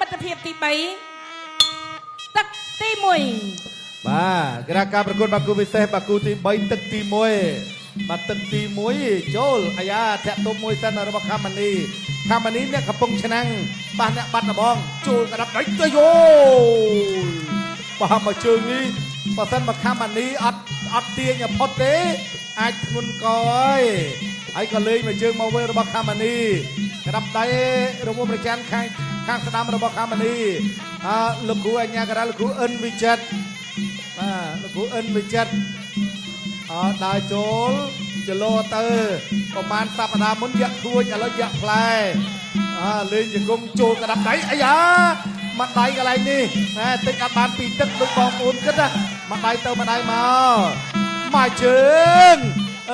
មិត្តភាពទី3ទឹកទី1បាទគណៈការប្រកួតបាគូពិសេសបាគូទី3ទឹកទី1បាទទឹកទី1ចូលអាយ៉ាធាក់ទុំមួយសិនរបស់ខាម៉ានីអ្នកកំពុងឆ្នាំងបាទអ្នកបាត់ដបងចូលកដាប់ដៃទៅយោបាទមកជើងនេះបើសិនមកខាម៉ានីអត់ទាញផុតទេអាចធ្ងន់កហើយក៏លេងមកជើងមកវិញរបស់ខាម៉ានីកដាប់ដៃរបស់ប្រចាំខាងស្ដាំរបស់ខាម៉ានីលោកគ្រូអញ្ញាការលោកគ្រូអិនវិចិត្របាទលោកគ្រូអិនវិចិត្រដើរចូលចលោទៅប្រហែលសប្តាហ៍មុនយ៉ាក់ខួចឥឡូវយ៉ាក់ផ្លែលេងជង្គង់ចូលកដាប់ដៃអាយ៉ាមកដៃកន្លែងនេះណាតិចអត់បានពីទឹកដូចបងប្អូនគិតណាមកដៃទៅមកដៃមកជើង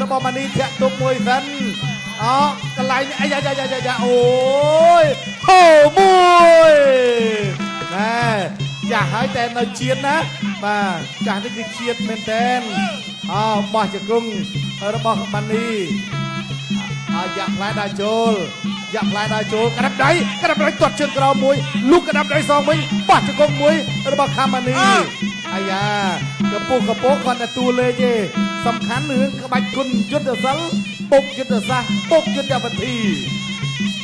របស់ម៉ានីធាក់ទុំមួយសិនកន្លែងនេះអាយ៉ាអូយហូមួយណែចាស់ហើយតែនៅជាតិណាបាទចាស់នេះគឺជាតិមែនតែនបោះជង្គង់របស់ម៉ានីយ៉ាក់ផ្លែដើរចូលកដាប់ដៃទាត់ជើងក្រោមមួយលូកកដាប់ដៃសងវិញបោះជង្គង់មួយរបស់ខាម៉ានីអាយ៉ាកពុះគាត់តែតួលេខទេសំខាន់រឿងក្បាច់គុណយុទ្ធសិលពុកយុទ្ធសាស្ត្រពុកយុទ្ធវិធី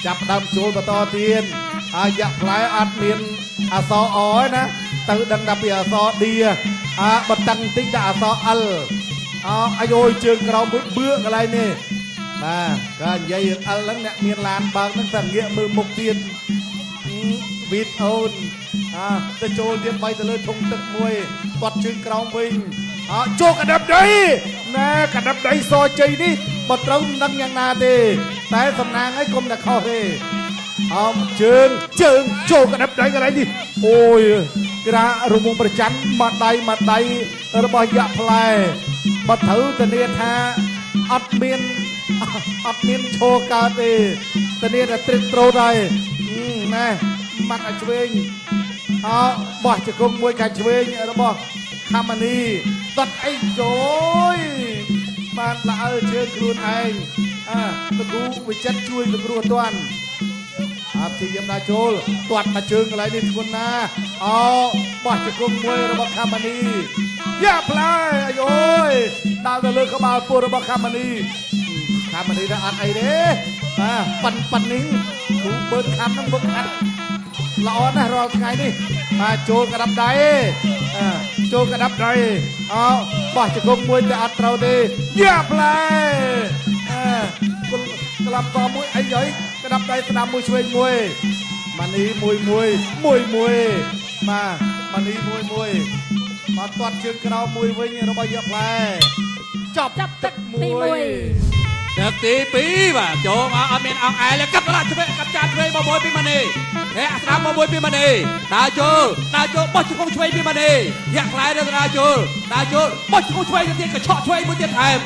ចាប់ដើមចូលបន្តទៀតយ៉ាក់ផ្លែអត់មានអសអណាទៅដឹងតែពីអសឌីបន្តឹងតិចតែអសអលអាយជើងក្រោមមួយបឿកន្លែងនេះបាទក៏និយាយរឿងអលហ្នឹងអ្នកមានឡានបើកហ្នឹងតែងាកមើលមុខទៀតវីតអូនទៅចូលទៀត3ទៅលើធុងទឹកមួយគាត់ជើងក្រោមវិញចូលកដាប់ដៃណាកដាប់ដៃសជ័យនេះបើត្រូវមិនដឹងយ៉ាងណាទេតែសំណាងឲ្យកុំតែខុសទេជើងចូលកដាប់ដៃកន្លែងនេះអូយក្រារមុំប្រច័ណ្ឌមកដៃរបស់យ៉ាក់ផ្លែបើត្រូវធានាថាអត់មានឈោកើតទេធានាថាត្រឹមត្រូវដែរណែមកឲ្យឆ្វេងបោះជង្គង់មួយខាងឆ្វេងរបស់ខាម៉ានីតត់អីចូលបានល្អើជើងខ្លួនឯងលោកគ្រូវិចិត្រជួយលោកគ្រូអត់ទាន់ព្យាយាមដើរចូលទាត់មកជើងកន្លែងនេះធ្ងន់ណាបោះជង្គង់មួយរបស់ខាម៉ានីយ៉ាផ្លែអាយដើរទៅលើក្បាលពោះរបស់ខាម៉ានីថាអត់អីទេប៉ិននេះគ្រូបើកខាត់ហ្នឹងបើកខាត់ល្អណាស់រាល់ថ្ងៃនេះចូលកដាប់ដៃបោះជង្គង់មួយតែអត់ត្រូវទេយ៉ាផ្លែក្លាប់តមួយអីហើយកដាប់ដៃស្ដាំមួយឆ្វេងមួយម៉ានីមួយម៉ានីមួយមកទាត់ជើងក្រោមមួយវិញរបស់យ៉ាផ្លែចប់ទឹកមួយទឹកទី2បាទចូលមកអត់មានអង្អែលកាប់ឆ្វេងមកមួយពីម៉ានីស្ដាប់មកមួយពីម៉ានីដើរចូលបោះជង្គង់ឆ្វេងពីម៉ានីយ៉ាក់ខ្លាយទៅដើរចូលបោះជង្គង់ឆ្វេងទៅទៀតកញ្ឆក់ឆ្វេងមួយទៀតថែម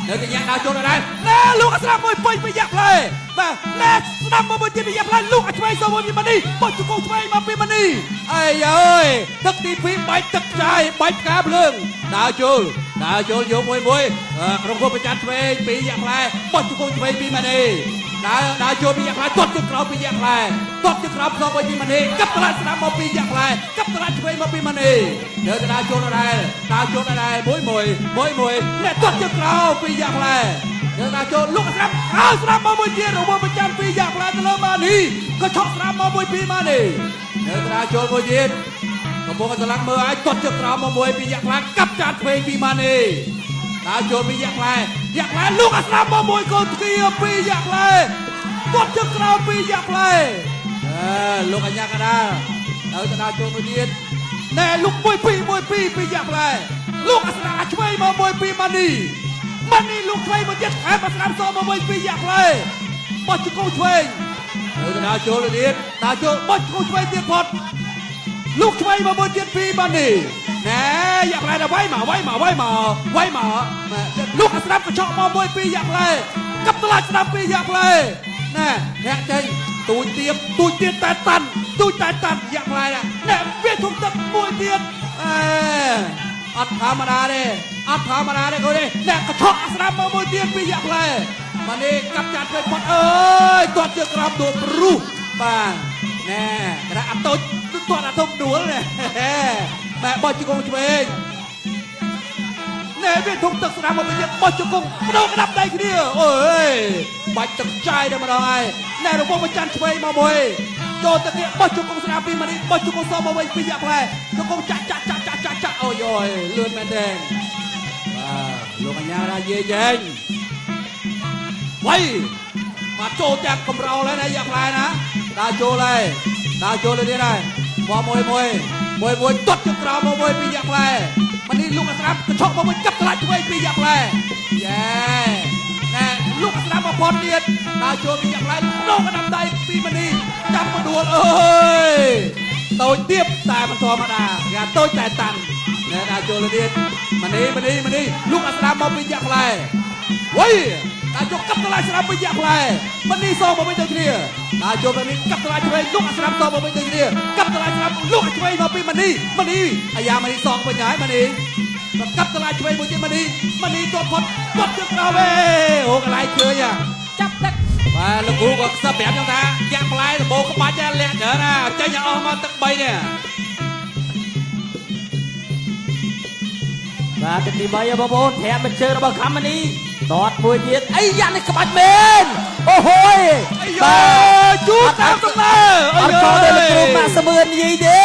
នៅកញ្ញាដើរចូលដែរណែលោកស្ដាប់មួយពេញពីយ៉ាក់ខ្លាយបាទណែស្ដាប់មកមួយទៀតពីយ៉ាក់ខ្លាយលោកឆ្វេងសមួយពីម៉ានីបោះជង្គង់ឆ្វេងមកពីម៉ានីអើយទឹកទី2បាច់ទឹកចាយបាច់ផ្កាភ្លើងដើរចូលយកមួយក្រុមគូប្រចាំឆ្វេងពីយ៉ាក់ខ្លាយបោះជង្គង់ឆ្វេងពីម៉ានីដើរចូលពីយ៉ាក់ខ្លាយទាត់ជើងក្រោមពីយ៉ាក់ខ្លាយទាត់ជើងក្រោមផ្សងមកពីម៉ានីកាប់តឡាស្ដាប់មកពីយ៉ាក់ខ្លាយកាប់តឡាឆ្វេងមកពីម៉ានីដើរចូលដែរមួយអ្នកទាត់ជើងក្រោមពីយ៉ាក់ខ្លាយដើរចូលលោកស្ដាប់ស្ដាប់មកមួយទៀតរបស់ប្រចាំពីយ៉ាក់ខ្លាយទៅលើម៉ានីក៏ឆក់ស្ដាប់មកមួយពីម៉ានីដើរចូលមួយទៀតកំពុងតែឡើងមើលឲ្យទាត់ជើងក្រោមមកមួយពីយ៉ាក់ខ្លាយកាប់ចាត់ឆ្វេងពីម៉ានីដើរចូលពីយ៉ាក់ខ្លាយលោកស្ដាប់មកមួយកូនគៀពីយ៉ាក់ខ្លាយទាត់ជើងក្រោមពីយ៉ាក់ខ្លាយលោកអញ្ញាកដាទៅដើរចូលមួយទៀតណែលោកមួយពីពីយ៉ាក់ខ្លាយលោកស្ដាប់ឆ្វេងមកមួយពីម៉ានីលោកឆ្វេងមកទៀតហើយមកស្ដាប់សមកមួយពីយ៉ាក់ខ្លាយបោះជង្គង់ឆ្វេងទៅដើរចូលទៀតបោះជង្គង់ឆ្វេងទៀតផុតលោកឆ្វេងមកមួយទៀតពីម៉ានីណែយ៉ាក់ខ្លាយដល់វាយមកលោកស្ដាប់កញ្ឆក់មកមួយពីយ៉ាក់ខ្លាយកាប់តឡាស្ដាប់ពីយ៉ាក់ខ្លាយណែធាក់ចេញទូចទៀតតែតាន់យ៉ាក់ខ្លាយណែវាធំទឹកមួយទៀតអត់ធម្មតាទេកូននេះណែកញ្ឆក់ស្ដាប់មកមួយទៀតពីយ៉ាក់ខ្លាយម៉ានីកាប់ចាត់ពេកផុតអើយទាត់ជើងក្រោមដួលព្រោះបាទណែ អាតូចទាត់អាធំដួលណែម៉ែបោះជង្គង់ឆ្វេងណែវាធំទឹកស្ដាំមកវិញបោះជង្គង់បដូរក្តាប់ដៃគ្នាអូយបាច់ទឹកចាយតែម្ដងហើយណែរវងមួយច័ន្ទឆ្វេងមកមួយចូលទឹកនេះបោះជង្គង់ស្ដាំពីម៉ានីបោះជង្គង់សមកវិញពីយ៉ាក់ផ្លែជង្គង់ចាក់អូយលឿនមែនទេបាទលោកអញ្ញារាយេចេញវៃមកចូលទាំងកំរោលហើយណាយ៉ាក់ផ្លែណាដើរចូលហើយនេះដែរមកមួយទាត់ជើងក្រោមមកមួយពីយ៉ាក់ផ្លែម៉ានីលោកអាស្រាប់កញ្ឆក់មកមួយកាប់ឆ្លាច់ឆ្វេងពីយ៉ាក់ផ្លែយ៉ែណែលោកអាស្រាប់មកផុតទៀតដើរចូលពីយ៉ាក់ផ្លែលោកកណ្ដាប់ដៃពីម៉ានីចាប់មកដួលអើយតូចទៀតតែមិនធម្មតាគេតូចតែតាន់ណែដើរចូលទៀតម៉ានីលោកអាស្រាប់មកពីយ៉ាក់ផ្លែវៃដើរចូលកាប់ឆ្លាច់ស្រាប់ពីយ៉ាក់ផ្លែម៉ានីសងមកវិញទៅគ្នាដើរចូលម៉ានីកាប់ឆ្លាច់ឆ្វេងលោកអាស្រាប់សងមកវិញទៅគ្នាកាប់ឆ្លាច់ស្រាប់លោកឆ្វេងមកពីម៉ានីអាយ៉ាម៉ានីសងវិញហើយម៉ានីកាប់ឆ្លាច់ឆ្វេងមួយទៀតម៉ានីទាត់ផុតទាត់ជើងក្រោមអូកន្លែងឃើញចាប់ទឹកបាទលោកគ្រូក៏ស្ដាប់ប្រាប់ខ្ញុំថាយ៉ាក់ផ្លែដំបូងក្បាច់លាក់ច្រើនណាចេញឲ្យអស់មកទឹក3នេះបាទទឹកទី3បងប្អូនធាក់មិនជើរបស់ខមនីតតមួយទៀតអីយ៉ានេះក្បាច់មែនអូហូយបាទជួតតាមដំណើរអត់ចូលទៅលោកគ្រូម៉ាក់សមឿននិយាយទេ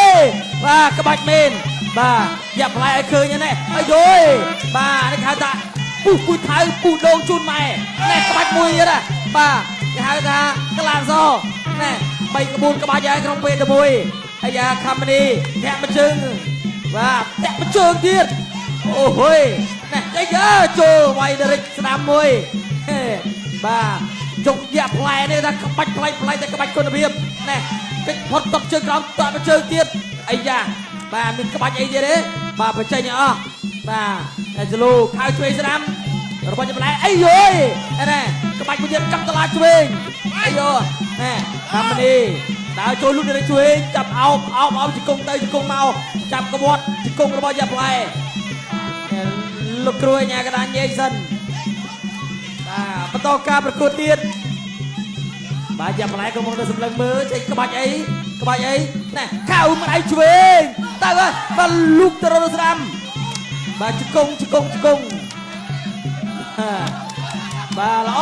បាទក្បាច់មែនបាទយ៉ាក់ផ្លែឲ្យឃើញណាអាយយបាទនេះហៅថាពុះថៅពុះដងជូនម៉ែណែក្បាច់មួយទៀតណាបាទគេហៅថាក្លាសណែ3ក្បួនក្បាច់ហើយក្នុងពេលតែមួយអាយ៉ាខមនីធាក់មួយជើងបាទធាក់មួយជើងទៀតអូហុយណែអីយើចូលវាយដរិចស្ដាំមួយបាទជុកយ៉ាក់ផ្លែនេះថាក្បាច់ផ្លែតែក្បាច់គុណភាពណែកិច្ចផុតតបជើងក្រោមតបជើងទៀតអីយ៉ាបាទមានក្បាច់អីទៀតទេបាទបញ្ចេញអស់បាទចលូខៅឆ្វេងស្ដាំរបស់ចម្លែអីយយណែក្បាច់មួយទៀតកាប់តឡាឆ្វេងអីយណែខាំនីដើរចូលលុតដរិចឆ្វេងចាប់អោបជង្គង់ទៅជង្គង់មកចាប់ក្បត់ជង្គង់របស់យ៉ាក់ផ្លែលោកគ្រូអញ្ញាកដាញញេសិនបាទបន្តការប្រកួតទៀតបាទយ៉ាប់ផ្លែក៏មកទៅសម្លឹងមើលចេញក្បាច់អីណែខៅមិនឯងឆ្វេងទៅហើយបាទលូកទៅរត់ស្ដាំបាទជង្គង់បាទល្អ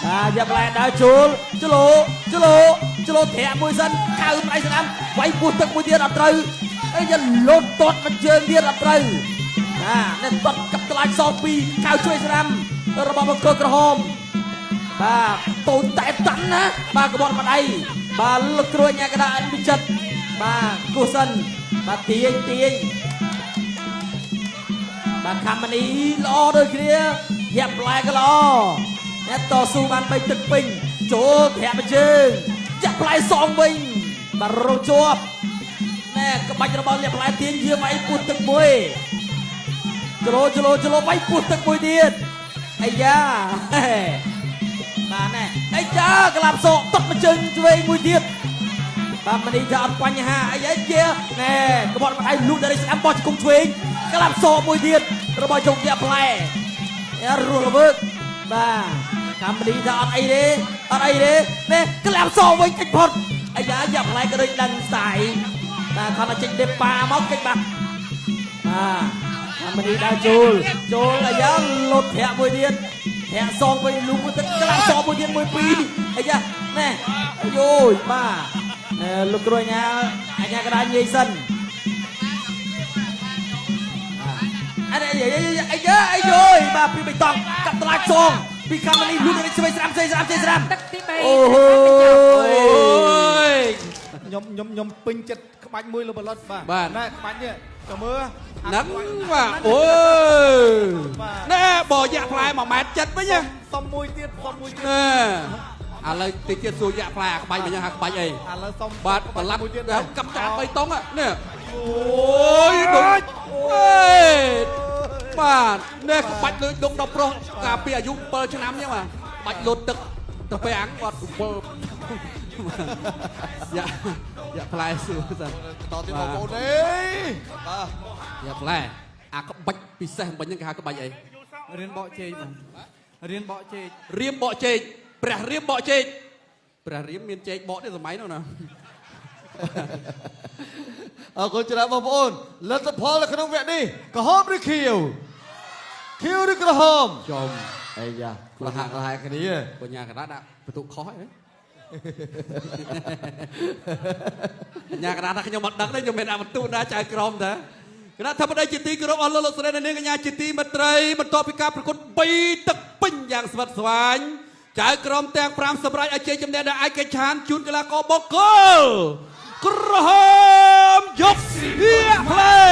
បាទយ៉ាប់ផ្លែដើរចូលចលោធាក់មួយសិនខៅមិនឯងស្ដាំវាយពោះទឹកមួយទៀតអត់ត្រូវអីយ៉ាលោតតត់មកជើងទៀតអត់ត្រូវនេះតត់កាប់ឆ្លាច់សងពីខៅជួយស្ដាំរបស់បង្គោលក្រហមបាទតូចតែតាន់ណាបាទក្បត់ម្ដាយបាទលោកគ្រូអញ្ញាកដាអិនវិចិត្របាទគូសិនបាទទាញបាទខមនីល្អដូចគ្នាយ៉ាប់ផ្លែក៏ល្អអ្នកតស៊ូបាន3ទឹកពេញចូលធាក់មួយជើងយ៉ាប់ផ្លែសងវិញបាទរងជាប់ណែក្បាច់របស់លាក់ផ្លែទាញយាមអីពុះទឹកមួយចលោវាយពុះទឹកមួយទៀតអាយ៉ាបាទណែអាយ៉ាក្លាប់សក់តត់មួយជើងឆ្វេងមួយទៀតបាទមនីថាអត់បញ្ហាអីជាណែក្បត់មកឯងលូកដល់ស្ដាំបោះជង្គង់ឆ្វេងក្លាប់សក់មួយទៀតរបស់ជុកយ៉ាក់ផ្លែរស់រវើកបាទកម្មនីថាអត់អីទេណែក្លាប់សក់វិញកិច្ចផុតអាយ៉ាយ៉ាក់ផ្លែក៏ដូចដឹងស្ដាយបាទគាត់ទៅចេញដេប៉ាមកកិច្ចបាត់បាទមនីដើរចូលអាយ៉ាលុតធាក់មួយទៀតធាក់សងវិញលូកទឹកក្លាប់សងមួយទៀត1 2អាយ៉ាណែអាយយបាទលោកគ្រូអញ្ញាកដាញយាយសិនអីយយបាទពីបៃតងកាប់តឡាច់សងពីខមនីលូកទៅស្វេស្រាំទឹកទី3អូយខ្ញុំពេញចិត្តក្បាច់មួយលោកបលិតបាទណែក្បាច់នេះចាំមើលហ្នឹងបាទអូយណែបោយ៉ាក់ផ្លែ1.7 ម៉ែត្រវិញសុំមួយទៀតណែឥឡូវតិចទៀតសួរយ៉ាក់ផ្លែក្បាច់វិញហ่าក្បាច់អីឥឡូវសុំបាទបល័តមួយទៀតកាប់ចាបៃតងនេះអូយដូចបាទនេះក្បាច់លើដុកដល់ប្រុសកាលពីអាយុ7 ឆ្នាំអញ្ចឹងបាទបាច់លោតទឹកទៅពេលអាំងគាត់យ៉ាផ្លែសួរសិនតទីបងប្អូនទេបាទយ៉ាផ្លែអាក្បាច់ពិសេសមិញហ្នឹងគេហៅក្បាច់អីរៀនបកជែកបងរៀនបកជែកព្រះរៀមបកជែក ព្រះរាមមានជែកបកនេះសម័យនោះណា អរគុណច្រើនបងប្អូនលទ្ធផលនៅក្នុងវគ្គនេះក្រហមឬខៀវខៀវឬក្រហម ចំ អាយ៉ាលះហាក់លះហាក់គ្នា បញ្ញាកណ្ដាលដាក់បន្ទុកខុសហើយបញ្ញាកណ្ដាលថាខ្ញុំមិនដឹងទេខ្ញុំមិនដាក់បន្ទុកណាចៅក្រមតាគណៈធម្មតាជាទីគោរពអស់លោកស្រីនិងនាងកញ្ញាជាទីមេត្រីបន្ទាប់ពីការប្រកួត3ទឹកពេញយ៉ាងស្វិតស្វាញចៅក្រមទាំង5សម្រាប់ឲ្យជ័យជំនះដល់ឯកច្ឆានជូនកីឡាករបកគោលក្រហមយកស្ទាក់ផ្លែ